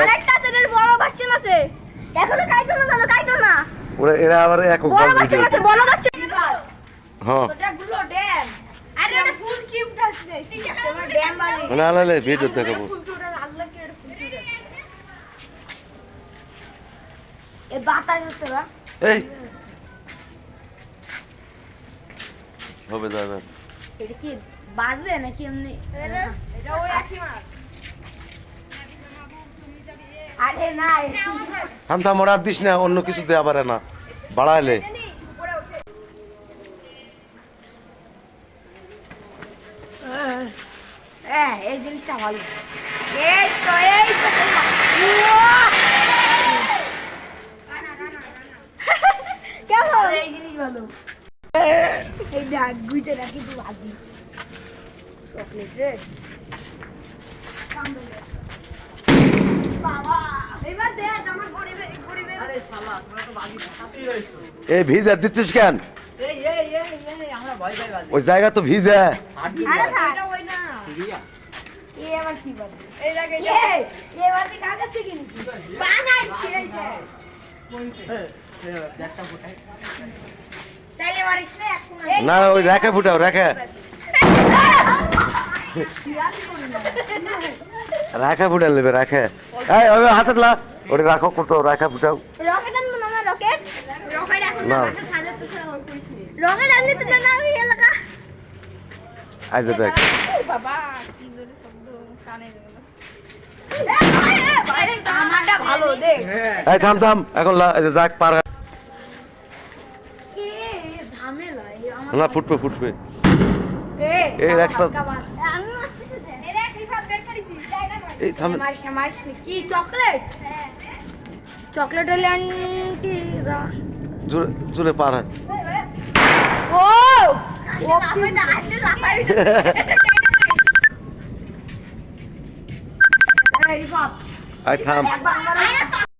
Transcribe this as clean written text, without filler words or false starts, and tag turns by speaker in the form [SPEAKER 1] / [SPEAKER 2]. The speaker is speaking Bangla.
[SPEAKER 1] আরেকটা চ্যানেল বড় ভার্সন আছে এখনো কাইতো না জানো কাইতো না
[SPEAKER 2] ওরা এরা আবার এক
[SPEAKER 1] বড় ভার্সন আছে বড় ভার্সন
[SPEAKER 2] হ্যাঁ
[SPEAKER 1] ওটা গুলো ড্যাম আরে এটা ফুল কিউট আছে ঠিক আছে আমরা ড্যাম বানাই
[SPEAKER 2] না না ভিডিও দেখাবো
[SPEAKER 1] এ বাতাস হচ্ছে না
[SPEAKER 2] এই হবে যাবে
[SPEAKER 1] এটা কি বাজবে নাকি এমনি এটা ওই একই মাছ আরে না
[SPEAKER 2] থাম থাম ওরা দিস না অন্য কিছু দেয়া পারে না বাড়াইলে
[SPEAKER 1] এই জিনিসটা ভালো এই তো কেমন এই জিনিস ভালো এই ডাক গুইতে রাখি তুই ভাজি চকলেট রে বাবা এবার দে আমার গরিবে গরিবে আরে শালা তোরা তো ভাজি খাতেই রইছো
[SPEAKER 2] এই ভিজা দিচ্ছিস কেন
[SPEAKER 3] এই আমরা ভয় পাই বাজে
[SPEAKER 2] ওই জায়গা তো ভিজা
[SPEAKER 1] আরে এটা ওই না
[SPEAKER 3] রিয়া
[SPEAKER 1] এই আবার কি বলে এই জায়গায় এই এবার কি কাগজ থেকে নিছি বানাই ছিড়াই দে
[SPEAKER 3] দেখটা ফুটাই
[SPEAKER 1] চাইলে মারিস না এখন
[SPEAKER 2] না ওই রেখা ফুটাও রেখা রাখা ফুটাল নেবে রাখা এই ওই হাতে লা ওটা রাখো করতো রাখা ফুটাও
[SPEAKER 1] রকেট আনবো না রকেট রকেট এখন
[SPEAKER 2] না।
[SPEAKER 1] বাসা ছাদে তো ছাড়া করিস নি রকেট আনলি তো না আমি এলাকা
[SPEAKER 2] আজ দেখ
[SPEAKER 1] বাবা কি জোরে শব্দ কানে গেল আমারটা ভালো দেখ
[SPEAKER 2] এই থাম থাম এখন এই যে যাক পার
[SPEAKER 1] কি ঝামেলা এই আমার
[SPEAKER 2] না ফুটবে ফুটবে
[SPEAKER 1] এই
[SPEAKER 2] একটা
[SPEAKER 1] আমি আসছি তো দে এর এক রিফাত বের করেছি জায়গা নাই
[SPEAKER 2] এই থাম
[SPEAKER 1] মারিস কি চকলেট চকলেট হলে আন্টি দা
[SPEAKER 2] জোরে জোরে পার হয়
[SPEAKER 1] ও ও কি না আন্টি লাফাই এই রিফাত
[SPEAKER 2] এই থাম
[SPEAKER 1] একবার